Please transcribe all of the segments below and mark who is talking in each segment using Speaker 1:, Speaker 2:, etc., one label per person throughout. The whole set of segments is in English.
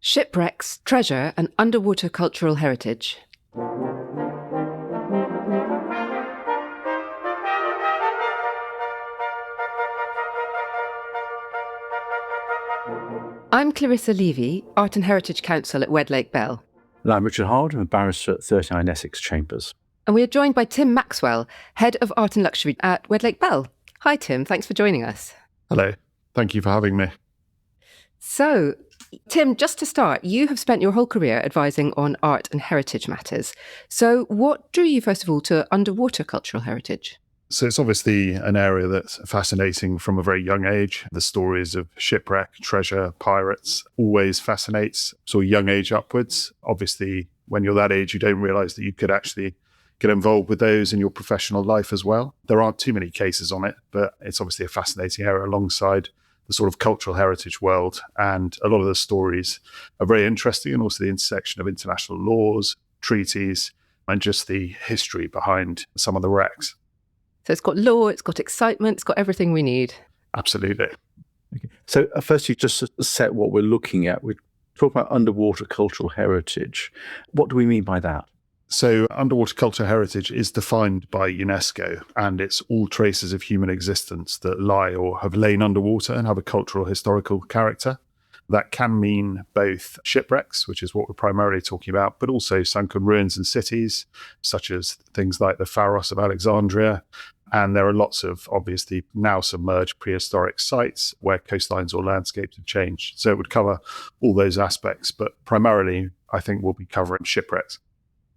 Speaker 1: Shipwrecks, Treasure and Underwater Cultural Heritage. I'm Clarissa Levi, Art and Heritage Counsel at Wedlake Bell.
Speaker 2: And I'm Richard Harwood, I'm a barrister at 39 Essex Chambers.
Speaker 1: And we are joined by Tim Maxwell, Head of Art and Luxury at Wedlake Bell. Hi Tim, thanks for joining us.
Speaker 3: Hello, thank you for having me.
Speaker 1: So, Tim, just to start, you have spent your whole career advising on art and heritage matters. So what drew you, first of all, to underwater cultural heritage?
Speaker 3: So it's obviously an area that's fascinating from a very young age. The stories of shipwreck, treasure, pirates always fascinates, sort of young age upwards. Obviously, when you're that age, you don't realise that you could actually get involved with those in your professional life as well. There aren't too many cases on it, but it's obviously a fascinating area alongside the sort of cultural heritage world. And a lot of the stories are very interesting, and also the intersection of international laws, treaties, and just the history behind some of the wrecks.
Speaker 1: So it's got law, it's got excitement, it's got everything we need.
Speaker 3: Absolutely.
Speaker 2: Okay. So firstly, just to set what we're looking at, we talk about underwater cultural heritage. What do we mean by that?
Speaker 3: So underwater cultural heritage is defined by UNESCO, and it's all traces of human existence that lie or have lain underwater and have a cultural historical character. That can mean both shipwrecks, which is what we're primarily talking about, but also sunken ruins and cities, such as things like the Pharos of Alexandria. And there are lots of, obviously, now submerged prehistoric sites where coastlines or landscapes have changed. So it would cover all those aspects, but primarily, I think we'll be covering shipwrecks.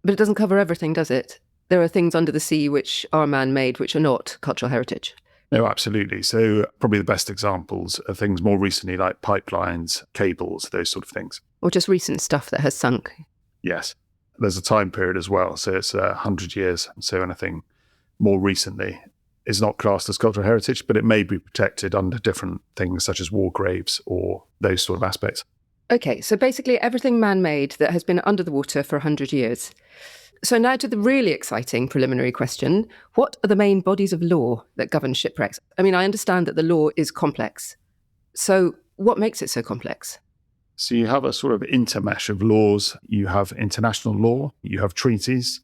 Speaker 1: But it doesn't cover everything, does it? There are things under the sea which are man-made, which are not cultural heritage.
Speaker 3: No, absolutely. So probably the best examples are things more recently like pipelines, cables, those sort of things.
Speaker 1: Or just recent stuff that has sunk.
Speaker 3: Yes. There's a time period as well. So it's 100 years. So anything more recently is not classed as cultural heritage, but it may be protected under different things such as war graves or those sort of aspects.
Speaker 1: Okay, so basically everything man-made that has been under the water for 100 years. So now to the really exciting preliminary question. What are the main bodies of law that govern shipwrecks? I mean, I understand that the law is complex. So what makes it so complex?
Speaker 3: So you have a sort of intermesh of laws. You have international law, you have treaties,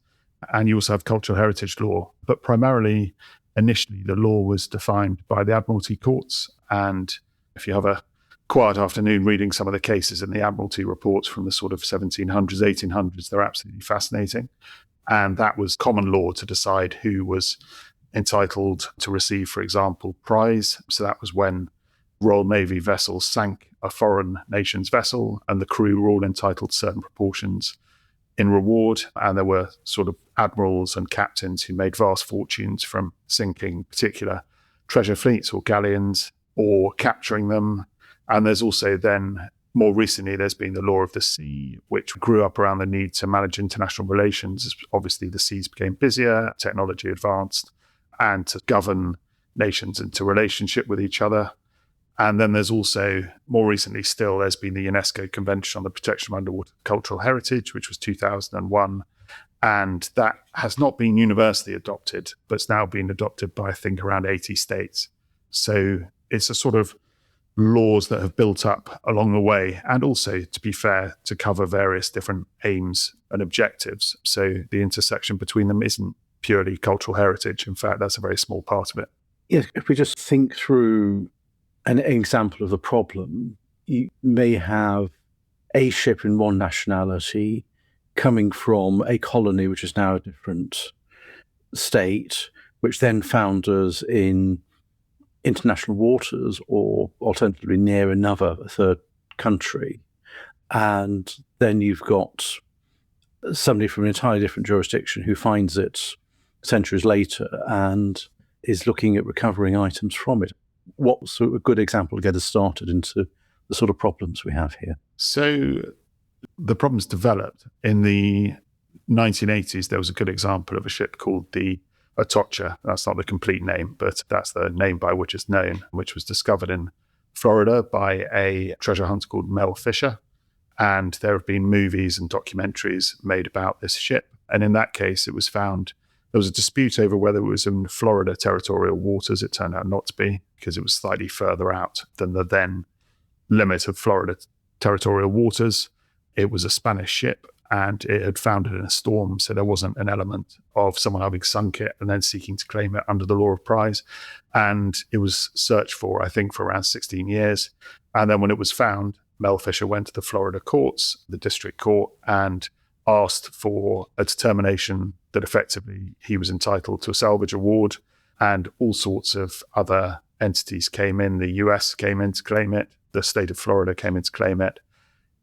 Speaker 3: and you also have cultural heritage law. But primarily, initially, the law was defined by the Admiralty courts. And if you have a quiet afternoon reading some of the cases in the Admiralty reports from the sort of 1700s, 1800s, they're absolutely fascinating. And that was common law to decide who was entitled to receive, for example, prize. So that was when Royal Navy vessels sank a foreign nation's vessel and the crew were all entitled to certain proportions in reward. And there were sort of admirals and captains who made vast fortunes from sinking particular treasure fleets or galleons or capturing them. And there's also then, more recently, there's been the law of the sea, which grew up around the need to manage international relations. As obviously, the seas became busier, technology advanced, and to govern nations into relationship with each other. And then there's also, more recently still, there's been the UNESCO Convention on the Protection of Underwater Cultural Heritage, which was 2001. And that has not been universally adopted, but it's now been adopted by, I think, around 80 states. So it's a sort of laws that have built up along the way, and also, to be fair, to cover various different aims and objectives. So the intersection between them isn't purely cultural heritage. In fact, that's a very small part of it.
Speaker 2: Yes, if we just think through an example of the problem, you may have a ship in one nationality coming from a colony which is now a different state, which then founders in international waters or alternatively near another third country. And then you've got somebody from an entirely different jurisdiction who finds it centuries later and is looking at recovering items from it. What's a good example to get us started into the sort of problems we have here?
Speaker 3: So the problems developed in the 1980s. There was a good example of a ship called the Atocha. That's not the complete name, but that's the name by which it's known, which was discovered in Florida by a treasure hunter called Mel Fisher. And there have been movies and documentaries made about this ship. And in that case, it was found there was a dispute over whether it was in Florida territorial waters. It turned out not to be, because it was slightly further out than the then limit of Florida territorial waters. it was a Spanish ship and it had foundered in a storm. So there wasn't an element of someone having sunk it and then seeking to claim it under the law of prize. And it was searched for, I think, for around 16 years. And then when it was found, Mel Fisher went to the Florida courts, the district court, and asked for a determination that effectively he was entitled to a salvage award, and all sorts of other entities came in. The US came in to claim it. The state of Florida came in to claim it.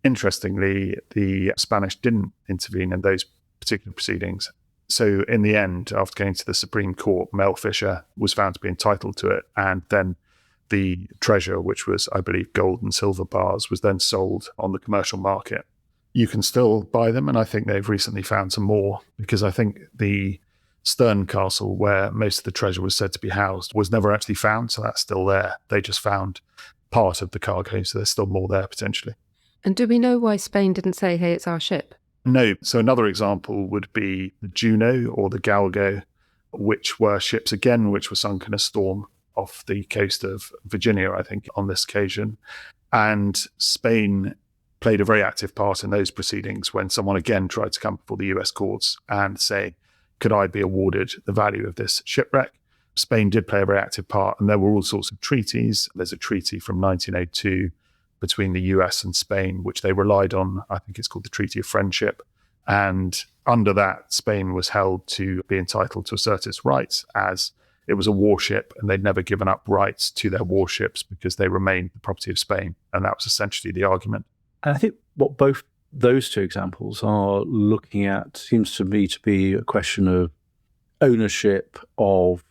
Speaker 3: Interestingly, the Spanish didn't intervene in those particular proceedings. So in the end, after going to the Supreme Court, Mel Fisher was found to be entitled to it. And then the treasure, which was, I believe, gold and silver bars, was then sold on the commercial market. You can still buy them, and I think they've recently found some more, because I think the Stern Castle, where most of the treasure was said to be housed, was never actually found, so that's still there. They just found part of the cargo, so there's still more there potentially.
Speaker 1: And do we know why Spain didn't say, hey, it's our ship?
Speaker 3: No. So another example would be the Juno or the Galgo, which were ships, again, which were sunk in a storm off the coast of Virginia, I think, on this occasion. And Spain played a very active part in those proceedings when someone again tried to come before the US courts and say, could I be awarded the value of this shipwreck? Spain did play a very active part, and there were all sorts of treaties. There's a treaty from 1902 between the US and Spain, which they relied on. I think it's called the Treaty of Friendship. And under that, Spain was held to be entitled to assert its rights, as it was a warship and they'd never given up rights to their warships because they remained the property of Spain. And that was essentially the argument.
Speaker 2: And I think what both those two examples are looking at seems to me to be a question of ownership of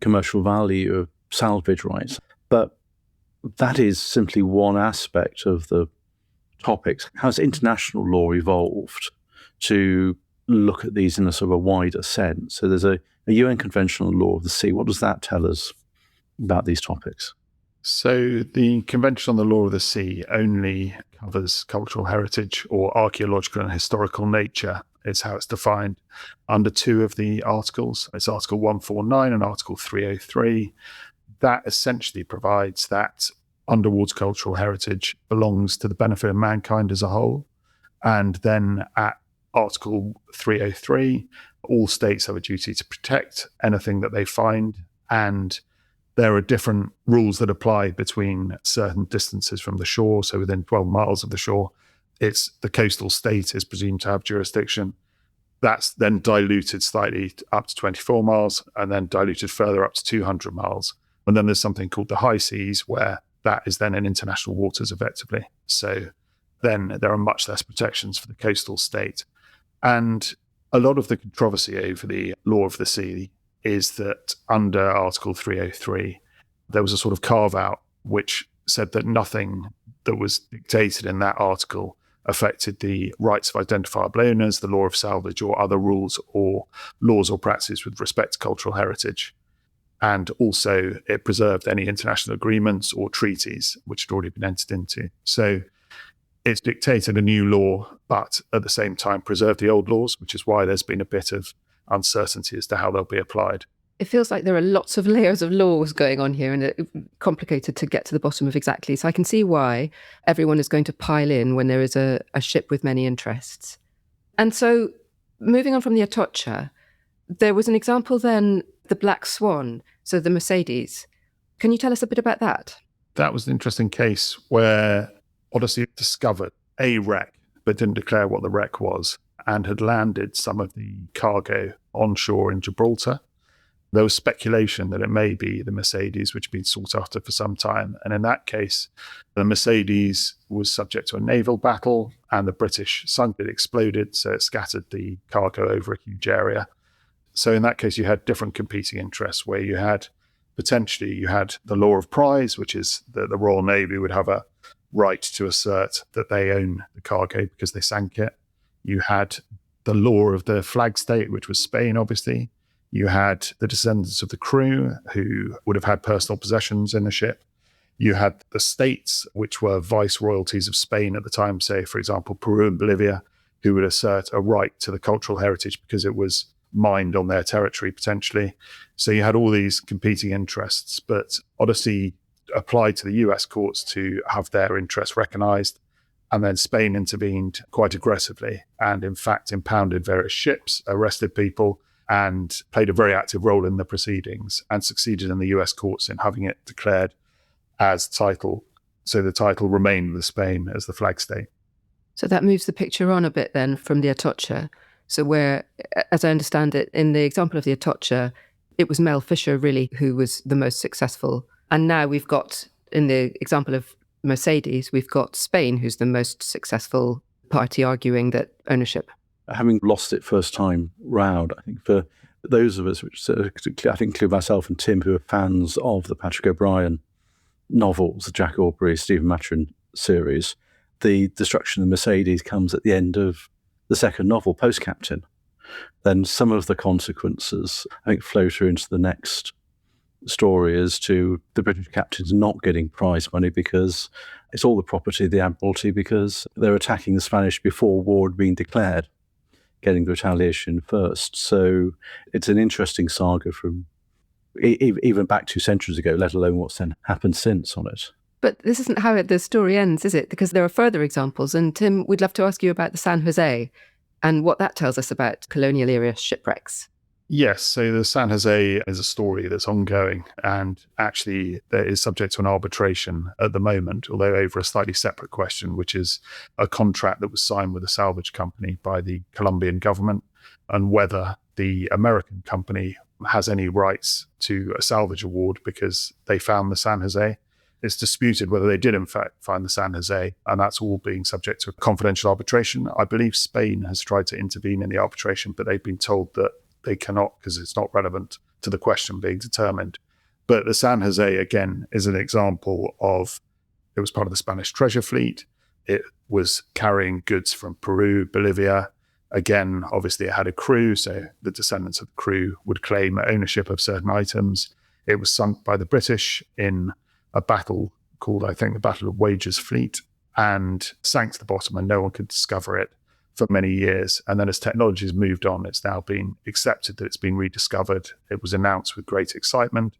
Speaker 2: commercial value of salvage rights. But that is simply one aspect of the topics. How has international law evolved to look at these in a sort of a wider sense? So there's a UN Convention on the Law of the Sea. What does that tell us about these topics?
Speaker 3: So the Convention on the Law of the Sea only covers cultural heritage or archaeological and historical nature, is how it's defined under two of the articles. It's Article 149 and Article 303. That essentially provides that underwater cultural heritage belongs to the benefit of mankind as a whole. And then at Article 303, all states have a duty to protect anything that they find, and there are different rules that apply between certain distances from the shore. So within 12 miles of the shore, it's the coastal state is presumed to have jurisdiction. That's then diluted slightly up to 24 miles and then diluted further up to 200 miles. And then there's something called the high seas, where that is then in international waters effectively. So then there are much less protections for the coastal state. And a lot of the controversy over the law of the sea is that under Article 303, there was a sort of carve out which said that nothing that was dictated in that article affected the rights of identifiable owners, the law of salvage, or other rules or laws or practices with respect to cultural heritage. And also it preserved any international agreements or treaties which had already been entered into. So it's dictated a new law, but at the same time preserved the old laws, which is why there's been a bit of uncertainty as to how they'll be applied.
Speaker 1: It feels like there are lots of layers of laws going on here, and it's complicated to get to the bottom of exactly. So I can see why everyone is going to pile in when there is a ship with many interests. And so moving on from the Atocha, there was an example then, the Black Swan, so the Mercedes. Can you tell us a bit about that?
Speaker 3: That was an interesting case where Odyssey discovered a wreck, but didn't declare what the wreck was, and had landed some of the cargo onshore in Gibraltar. There was speculation that it may be the Mercedes, which had been sought after for some time. And in that case, the Mercedes was subject to a naval battle, and the British sunk it, exploded, so it scattered the cargo over a huge area. So in that case, you had different competing interests, where you had the law of prize, which is that the Royal Navy would have a right to assert that they own the cargo because they sank it. You had the law of the flag state, which was Spain, obviously. You had the descendants of the crew who would have had personal possessions in the ship. You had the states, which were viceroyalties of Spain at the time, say, for example, Peru and Bolivia, who would assert a right to the cultural heritage because it was mined on their territory, potentially. So you had all these competing interests, but Odyssey applied to the US courts to have their interests recognized. And then Spain intervened quite aggressively and, in fact, impounded various ships, arrested people, and played a very active role in the proceedings and succeeded in the US courts in having it declared as title. So the title remained with Spain as the flag state.
Speaker 1: So that moves the picture on a bit then from the Atocha. So where, as I understand it, in the example of the Atocha, it was Mel Fisher really who was the most successful. And now we've got, in the example of Mercedes, we've got Spain who's the most successful party arguing that ownership.
Speaker 2: Having lost it first time round, I think for those of us, which I think include myself and Tim, who are fans of the Patrick O'Brien novels, the Jack Aubrey, Stephen Maturin series, the destruction of Mercedes comes at the end of the second novel, Post Captain. Then some of the consequences, I think, flow through into the next story as to the British captains not getting prize money because it's all the property of the Admiralty because they're attacking the Spanish before war had been declared, getting the retaliation first. So it's an interesting saga from even back 2 centuries ago, let alone what's then happened since on it.
Speaker 1: But this isn't how the story ends, is it? Because there are further examples. And Tim, we'd love to ask you about the San Jose and what that tells us about colonial era shipwrecks.
Speaker 3: Yes, so the San Jose is a story that's ongoing and actually there is subject to an arbitration at the moment, although over a slightly separate question, which is a contract that was signed with a salvage company by the Colombian government and whether the American company has any rights to a salvage award because they found the San Jose. It's disputed whether they did in fact find the San Jose, and that's all being subject to a confidential arbitration. I believe Spain has tried to intervene in the arbitration, but they've been told that they cannot because it's not relevant to the question being determined. But the San Jose, again, is an example of, it was part of the Spanish treasure fleet. It was carrying goods from Peru, Bolivia. Again, obviously it had a crew, so the descendants of the crew would claim ownership of certain items. It was sunk by the British in a battle called, I think, the Battle of Wages Fleet, and sank to the bottom and no one could discover it for many years. And then as technology has moved on, it's now been accepted that it's been rediscovered. It was announced with great excitement.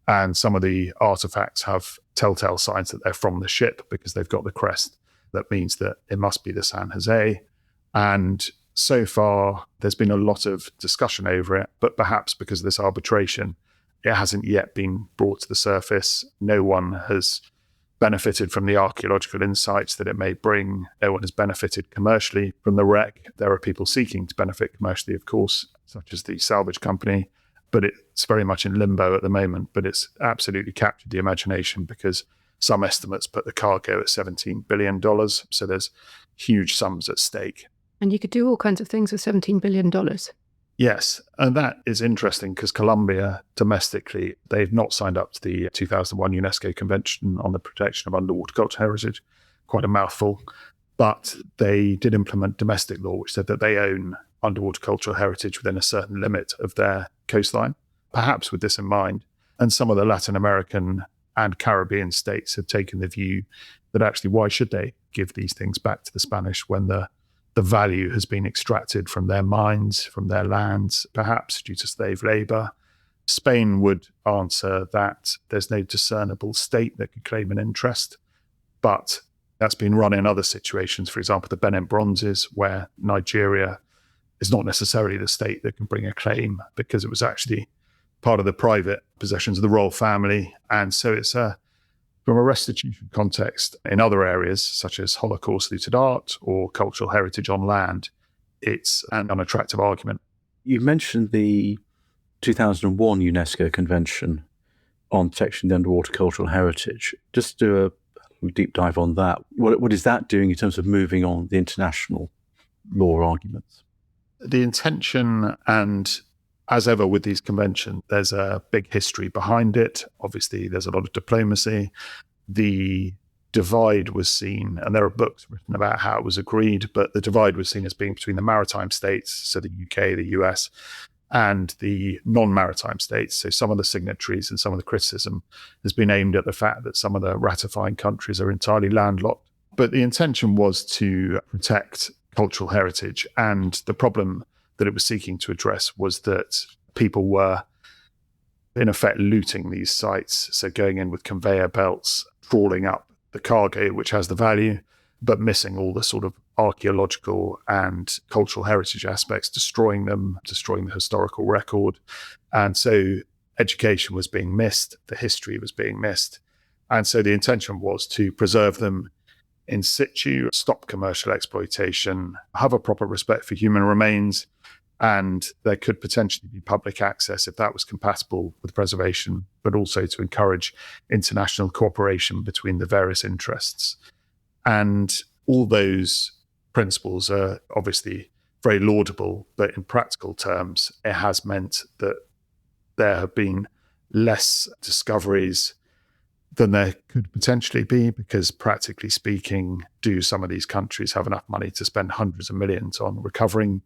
Speaker 3: And some of the artifacts have telltale signs that they're from the ship because they've got the crest. That means that it must be the San Jose. And so far, there's been a lot of discussion over it, but perhaps because of this arbitration, it hasn't yet been brought to the surface. No one has benefited from the archaeological insights that it may bring. No one has benefited commercially from the wreck. There are people seeking to benefit commercially, of course, such as the salvage company, but it's very much in limbo at the moment. But it's absolutely captured the imagination because some estimates put the cargo at $17 billion. So there's huge sums at stake.
Speaker 1: And you could do all kinds of things with $17 billion.
Speaker 3: Yes, and that is interesting because Colombia, domestically, they've not signed up to the 2001 UNESCO Convention on the Protection of Underwater Cultural Heritage, quite a mouthful, but they did implement domestic law, which said that they own underwater cultural heritage within a certain limit of their coastline, perhaps with this in mind. And some of the Latin American and Caribbean states have taken the view that actually, why should they give these things back to the Spanish when the value has been extracted from their mines, from their lands, perhaps due to slave labor? Spain would answer that there's no discernible state that could claim an interest, but that's been run in other situations. For example, the Benin Bronzes, where Nigeria is not necessarily the state that can bring a claim because it was actually part of the private possessions of the royal family. And so it's from a restitution context in other areas, such as Holocaust-looted art or cultural heritage on land, it's an unattractive argument.
Speaker 2: You mentioned the 2001 UNESCO Convention on Protection of the Underwater Cultural Heritage. Just do a deep dive on that. What is that doing in terms of moving on the international law arguments?
Speaker 3: The intention, and as ever with these conventions, there's a big history behind it. Obviously, there's a lot of diplomacy. The divide was seen, and there are books written about how it was agreed, but the divide was seen as being between the maritime states, so the UK, the US, and the non-maritime states. So some of the signatories and some of the criticism has been aimed at the fact that some of the ratifying countries are entirely landlocked. But the intention was to protect cultural heritage, and the problem that it was seeking to address was that people were, in effect, looting these sites. So going in with conveyor belts, trawling up the cargo, which has the value, but missing all the sort of archaeological and cultural heritage aspects, destroying them, destroying the historical record. And so education was being missed, the history was being missed. And so the intention was to preserve them in situ, stop commercial exploitation, have a proper respect for human remains, and there could potentially be public access if that was compatible with preservation, but also to encourage international cooperation between the various interests. And all those principles are obviously very laudable, but in practical terms, it has meant that there have been less discoveries than there could potentially be, because practically speaking, do some of these countries have enough money to spend hundreds of millions on recovering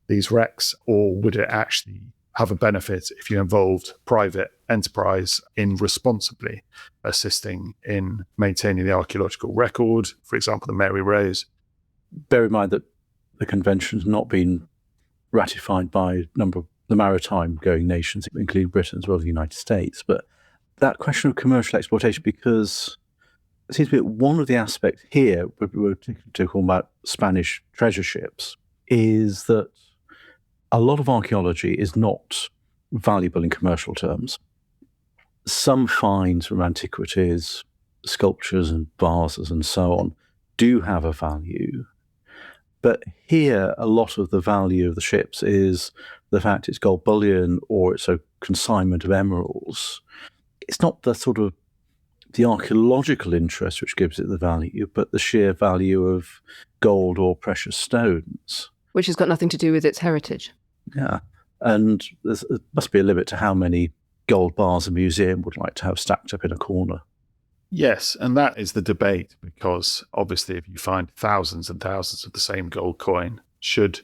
Speaker 3: these wrecks, or would it actually have a benefit if you involved private enterprise in responsibly assisting in maintaining the archaeological record, for example, the Mary Rose?
Speaker 2: Bear in mind that the convention's not been ratified by a number of the maritime-going nations, including Britain as well as the United States. But that question of commercial exploitation, because it seems to be one of the aspects here, we're talking about Spanish treasure ships, is that a lot of archaeology is not valuable in commercial terms. Some finds from antiquities, sculptures and vases and so on, do have a value. But here, a lot of the value of the ships is the fact it's gold bullion or it's a consignment of emeralds. It's not the sort of the archaeological interest which gives it the value, but the sheer value of gold or precious stones.
Speaker 1: Which has got nothing to do with its heritage.
Speaker 2: Yeah. And there must be a limit to how many gold bars a museum would like to have stacked up in a corner.
Speaker 3: Yes, and that is the debate, because obviously if you find thousands and thousands of the same gold coin, should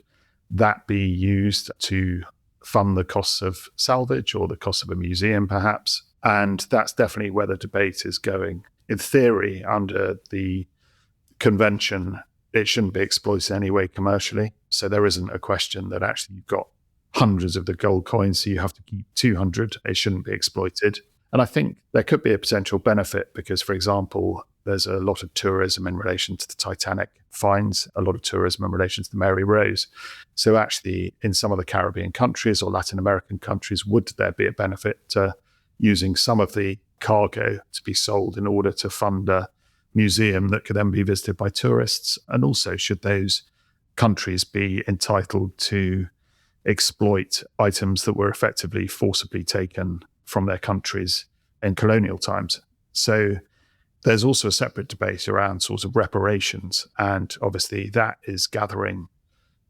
Speaker 3: that be used to fund the costs of salvage or the cost of a museum perhaps? And that's definitely where the debate is going. In theory, under the convention, it shouldn't be exploited anyway commercially. So there isn't a question that actually you've got hundreds of the gold coins, so you have to keep 200. It shouldn't be exploited. And I think there could be a potential benefit because, for example, there's a lot of tourism in relation to the Titanic finds, a lot of tourism in relation to the Mary Rose. So actually, in some of the Caribbean countries or Latin American countries, would there be a benefit to using some of the cargo to be sold in order to fund a museum that could then be visited by tourists? And also, should those countries be entitled to exploit items that were effectively forcibly taken from their countries in colonial times? So there's also a separate debate around sort of reparations. And obviously that is gathering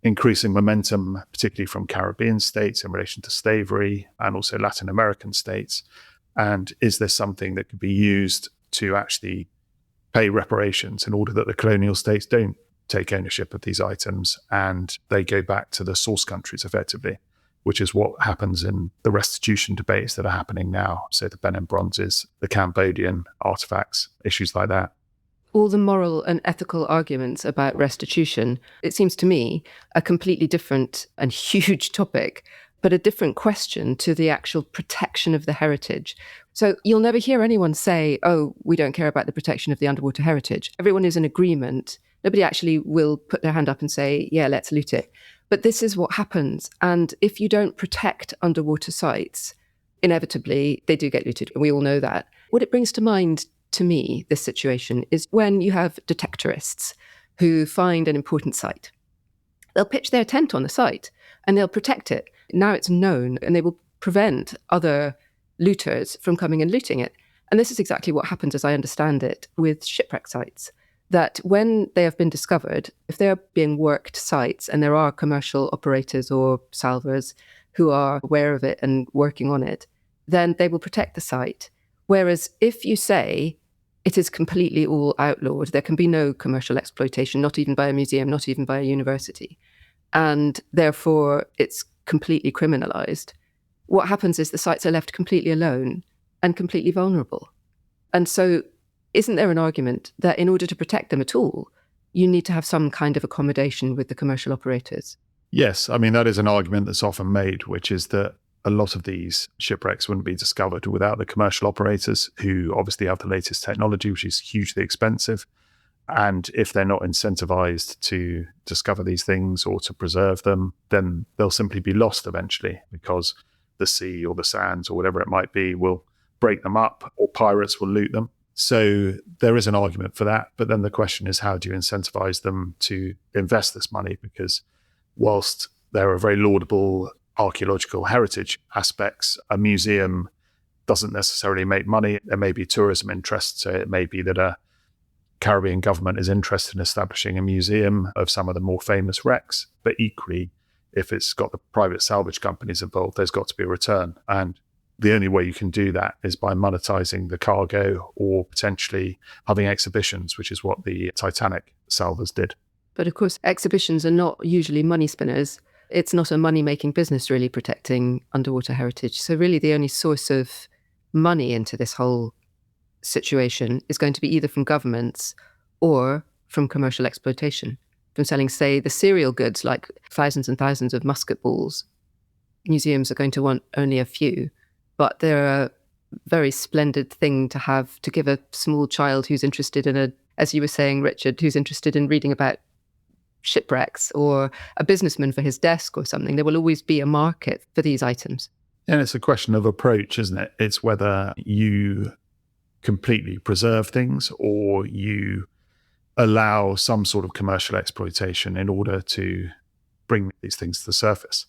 Speaker 3: increasing momentum, particularly from Caribbean states in relation to slavery and also Latin American states. And is there something that could be used to actually pay reparations in order that the colonial states don't take ownership of these items and they go back to the source countries effectively, which is what happens in the restitution debates that are happening now. So the Benin bronzes, the Cambodian artifacts, issues like that.
Speaker 1: All the moral and ethical arguments about restitution, it seems to me, a completely different and huge topic, but a different question to the actual protection of the heritage. So you'll never hear anyone say, oh, we don't care about the protection of the underwater heritage. Everyone is in agreement. Nobody actually will put their hand up and say, yeah, let's loot it. But this is what happens. And if you don't protect underwater sites, inevitably they do get looted. And we all know that. What it brings to mind to me, this situation, is when you have detectorists who find an important site. They'll pitch their tent on the site and they'll protect it. Now it's known, and they will prevent other looters from coming and looting it. And this is exactly what happens, as I understand it, with shipwreck sites. That when they have been discovered, if they are being worked sites and there are commercial operators or salvors who are aware of it and working on it, then they will protect the site. Whereas if you say it is completely all outlawed, there can be no commercial exploitation, not even by a museum, not even by a university, and therefore it's completely criminalized, what happens is the sites are left completely alone and completely vulnerable. And so isn't there an argument that in order to protect them at all, you need to have some kind of accommodation with the commercial operators?
Speaker 3: Yes, I mean, that is an argument that's often made, which is that a lot of these shipwrecks wouldn't be discovered without the commercial operators, who obviously have the latest technology, which is hugely expensive. And if they're not incentivized to discover these things or to preserve them, then they'll simply be lost eventually, because the sea or the sands or whatever it might be will break them up, or pirates will loot them. So there is an argument for that. But then the question is, how do you incentivize them to invest this money? Because whilst there are very laudable archaeological heritage aspects, a museum doesn't necessarily make money. There may be tourism interest. So it may be that a Caribbean government is interested in establishing a museum of some of the more famous wrecks. But equally, if it's got the private salvage companies involved, there's got to be a return. And the only way you can do that is by monetizing the cargo or potentially having exhibitions, which is what the Titanic salvors did.
Speaker 1: But of course, exhibitions are not usually money spinners. It's not a money-making business, really, protecting underwater heritage. So really the only source of money into this whole situation is going to be either from governments or from commercial exploitation, from selling, say, the cereal goods like thousands and thousands of musket balls. Museums are going to want only a few, but they're a very splendid thing to have to give a small child who's interested in as you were saying, Richard, who's interested in reading about shipwrecks, or a businessman for his desk or something. There will always be a market for these items.
Speaker 3: And it's a question of approach, isn't it? It's whether you completely preserve things or you allow some sort of commercial exploitation in order to bring these things to the surface.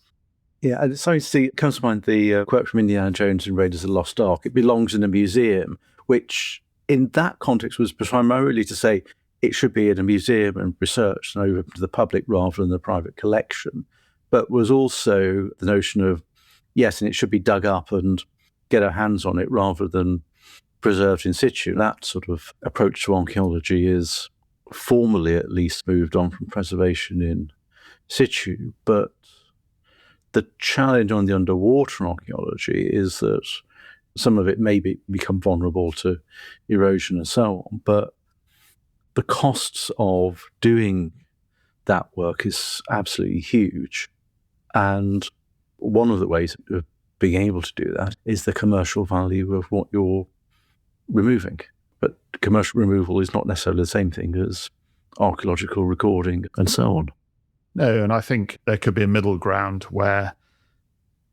Speaker 2: Yeah, and so it comes to mind the quote from Indiana Jones and Raiders of the Lost Ark. It belongs in a museum, which in that context was primarily to say it should be in a museum and researched and open to the public rather than the private collection, but was also the notion of, yes, and it should be dug up and get our hands on it rather than preserved in situ. That sort of approach to archaeology is formally at least moved on from preservation in situ, but the challenge on the underwater archaeology is that some of it may become vulnerable to erosion and so on, but the costs of doing that work is absolutely huge. And one of the ways of being able to do that is the commercial value of what you're removing. But commercial removal is not necessarily the same thing as archaeological recording and so on.
Speaker 3: No, and I think there could be a middle ground where,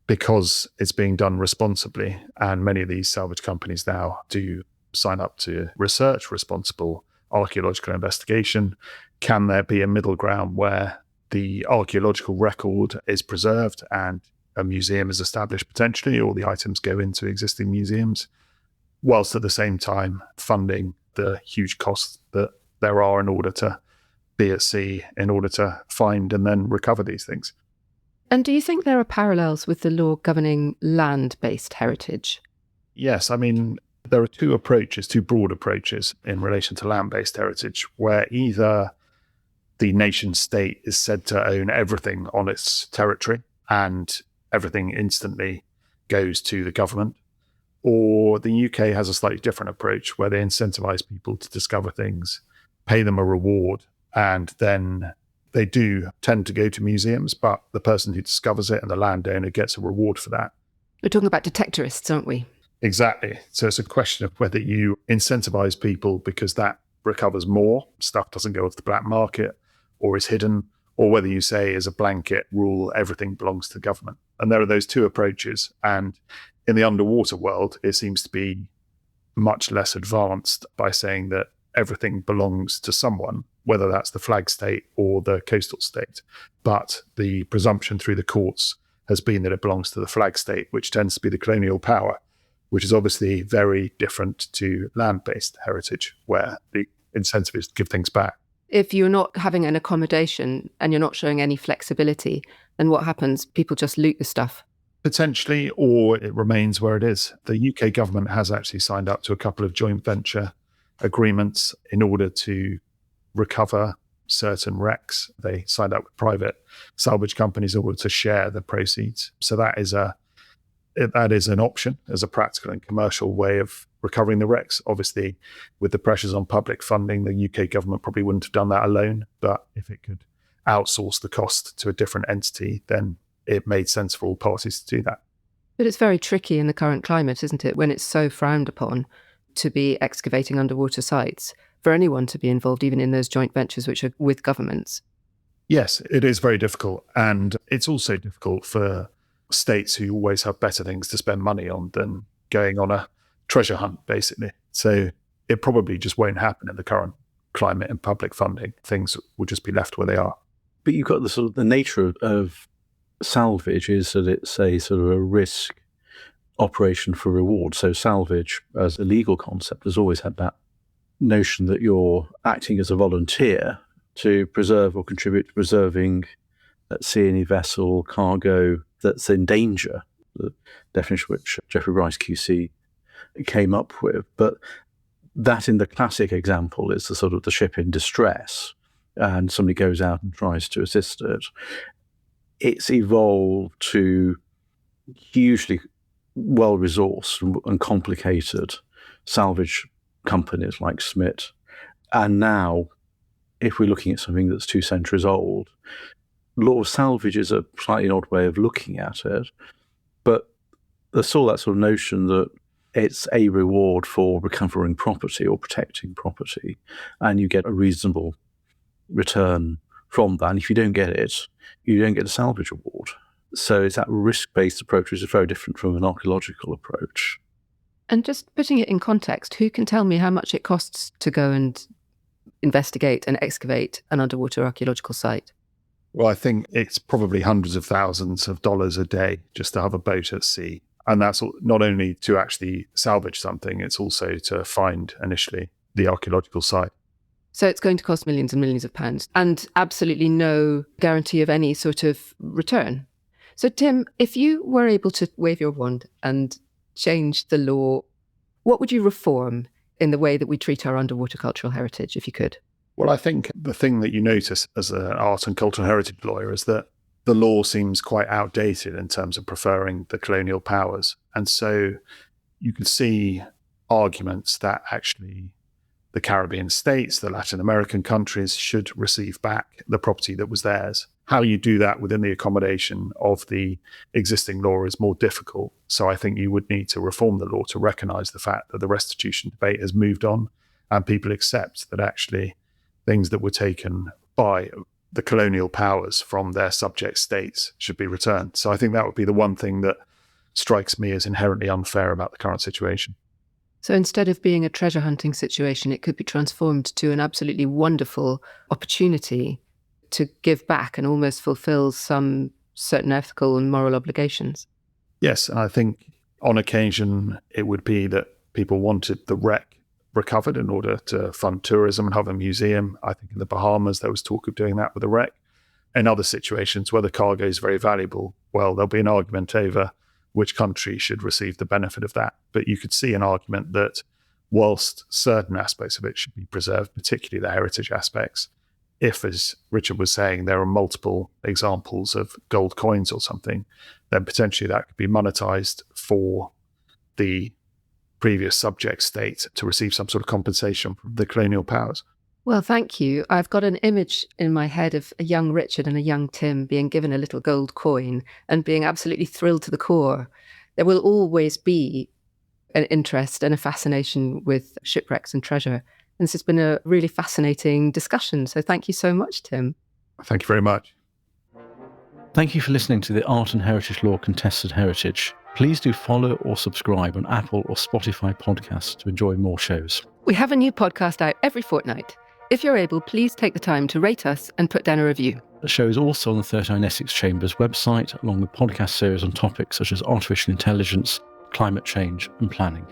Speaker 3: because it's being done responsibly, and many of these salvage companies now do sign up to research responsible archaeological investigation, can there be a middle ground where the archaeological record is preserved and a museum is established potentially, or the items go into existing museums, whilst at the same time funding the huge costs that there are in order to be at sea, in order to find and then recover these things.
Speaker 1: And do you think there are parallels with the law governing land-based heritage?
Speaker 3: Yes, I mean, there are two broad approaches in relation to land-based heritage, where either the nation state is said to own everything on its territory and everything instantly goes to the government, or the UK has a slightly different approach where they incentivize people to discover things, pay them a reward, and then they do tend to go to museums, but the person who discovers it and the landowner gets a reward for that.
Speaker 1: We're talking about detectorists, aren't we?
Speaker 3: Exactly. So it's a question of whether you incentivize people because that recovers more, stuff doesn't go to the black market or is hidden, or whether you say as a blanket rule, everything belongs to the government. And there are those two approaches. And in the underwater world, it seems to be much less advanced by saying that everything belongs to someone, whether that's the flag state or the coastal state. But the presumption through the courts has been that it belongs to the flag state, which tends to be the colonial power, which is obviously very different to land-based heritage, where the incentive is to give things back.
Speaker 1: If you're not having an accommodation and you're not showing any flexibility, then what happens? People just loot the stuff.
Speaker 3: Potentially, or it remains where it is. The UK government has actually signed up to a couple of joint venture agreements in order to recover certain wrecks. They signed up with private salvage companies in order to share the proceeds. So that is an option as a practical and commercial way of recovering the wrecks. Obviously, with the pressures on public funding, the UK government probably wouldn't have done that alone. But if it could outsource the cost to a different entity, then it made sense for all parties to do that.
Speaker 1: But it's very tricky in the current climate, isn't it, when it's so frowned upon to be excavating underwater sites for anyone to be involved, even in those joint ventures which are with governments.
Speaker 3: Yes, it is very difficult. And it's also difficult for states who always have better things to spend money on than going on a treasure hunt, basically. So it probably just won't happen in the current climate and public funding. Things will just be left where they are.
Speaker 2: But you've got the sort of the nature of salvage is that it's a sort of a risk operation for reward. So salvage as a legal concept has always had that notion that you're acting as a volunteer to preserve or contribute to preserving, let's say, any vessel, cargo that's in danger, the definition which Geoffrey Rice QC came up with. But that in the classic example is the sort of the ship in distress and somebody goes out and tries to assist it. It's evolved to hugely well-resourced and complicated salvage companies like Smith. And now, if we're looking at something that's 2 centuries old, law of salvage is a slightly odd way of looking at it, but there's still that sort of notion that it's a reward for recovering property or protecting property, and you get a reasonable return from that. And if you don't get it, you don't get a salvage award. So it's that risk-based approach, which is very different from an archaeological approach.
Speaker 1: And just putting it in context, who can tell me how much it costs to go and investigate and excavate an underwater archaeological site?
Speaker 3: Well, I think it's probably hundreds of thousands of dollars a day just to have a boat at sea. And that's not only to actually salvage something, it's also to find initially the archaeological site.
Speaker 1: So it's going to cost millions and millions of pounds and absolutely no guarantee of any sort of return. So Tim, if you were able to wave your wand and change the law, what would you reform in the way that we treat our underwater cultural heritage, if you could?
Speaker 3: Well, I think the thing that you notice as an art and cultural heritage lawyer is that the law seems quite outdated in terms of preferring the colonial powers. And so you could see arguments that actually the Caribbean states, the Latin American countries should receive back the property that was theirs. How you do that within the accommodation of the existing law is more difficult. So I think you would need to reform the law to recognise the fact that the restitution debate has moved on and people accept that actually things that were taken by the colonial powers from their subject states should be returned. So I think that would be the one thing that strikes me as inherently unfair about the current situation.
Speaker 1: So instead of being a treasure hunting situation, it could be transformed to an absolutely wonderful opportunity to give back and almost fulfill some certain ethical and moral obligations.
Speaker 3: Yes, and I think on occasion it would be that people wanted the wreck recovered in order to fund tourism and have a museum. I think in the Bahamas there was talk of doing that with a wreck. In other situations where the cargo is very valuable, well, there'll be an argument over which country should receive the benefit of that. But you could see an argument that whilst certain aspects of it should be preserved, particularly the heritage aspects, if, as Richard was saying, there are multiple examples of gold coins or something, then potentially that could be monetized for the previous subject state to receive some sort of compensation from the colonial powers.
Speaker 1: Well, thank you. I've got an image in my head of a young Richard and a young Tim being given a little gold coin and being absolutely thrilled to the core. There will always be an interest and a fascination with shipwrecks and treasure. And this has been a really fascinating discussion. So thank you so much, Tim.
Speaker 3: Thank you very much.
Speaker 2: Thank you for listening to the Art and Heritage Law Contested Heritage. Please do follow or subscribe on Apple or Spotify podcasts to enjoy more shows.
Speaker 1: We have a new podcast out every fortnight. If you're able, please take the time to rate us and put down a review.
Speaker 2: The show is also on the 39 Essex Chambers website, along with podcast series on topics such as artificial intelligence, climate change and planning.